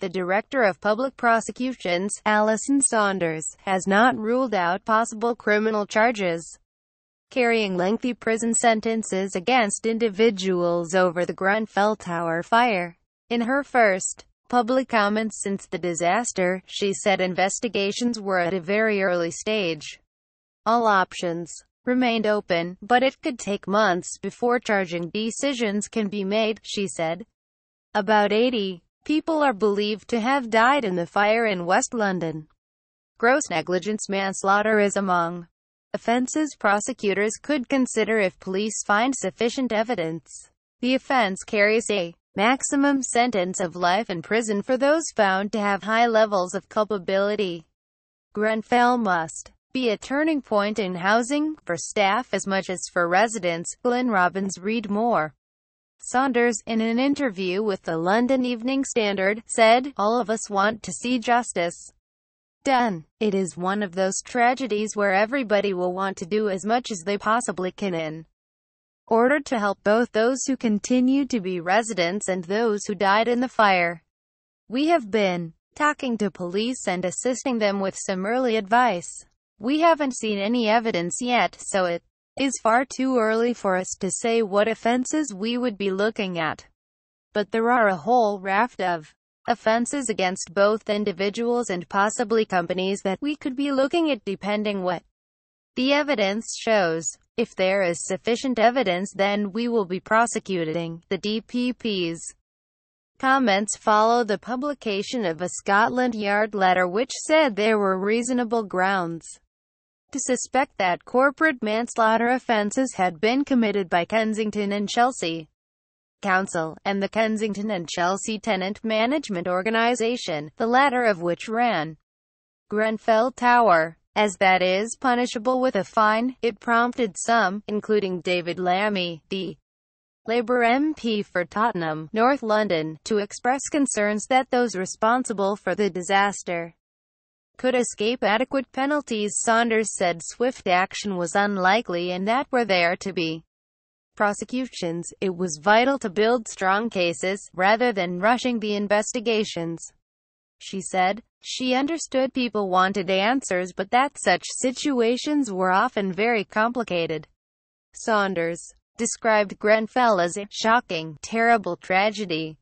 The Director of Public Prosecutions, Alison Saunders, has not ruled out possible criminal charges carrying lengthy prison sentences against individuals over the Grenfell Tower fire. In her first public comments since the disaster, she said investigations were at a very early stage. All options remained open, but it could take months before charging decisions can be made, she said. About 80 people are believed to have died in the fire in West London. Gross negligence manslaughter is among offences prosecutors could consider if police find sufficient evidence. The offence carries a maximum sentence of life in prison for those found to have high levels of culpability. Grenfell must be a turning point in housing, for staff as much as for residents, Glyn Robbins Read more. Saunders, in an interview with the London Evening Standard, said, "All of us want to see justice done. It is one of those tragedies where everybody will want to do as much as they possibly can in order to help both those who continue to be residents and those who died in the fire. We have been talking to police and assisting them with some early advice. We haven't seen any evidence yet, so it is far too early for us to say what offences we would be looking at. But there are a whole raft of offences against both individuals and possibly companies that we could be looking at depending what the evidence shows. If there is sufficient evidence, then we will be prosecuting." The DPP's comments follow the publication of a Scotland Yard letter which said there were reasonable grounds to suspect that corporate manslaughter offences had been committed by Kensington and Chelsea Council, and the Kensington and Chelsea Tenant Management Organisation, the latter of which ran Grenfell Tower. As that is punishable with a fine, it prompted some, including David Lammy, the Labour MP for Tottenham, North London, to express concerns that those responsible for the disaster could escape adequate penalties. Saunders said swift action was unlikely and that were there to be prosecutions, it was vital to build strong cases, rather than rushing the investigations. She said she understood people wanted answers but that such situations were often very complicated. Saunders described Grenfell as a shocking, terrible tragedy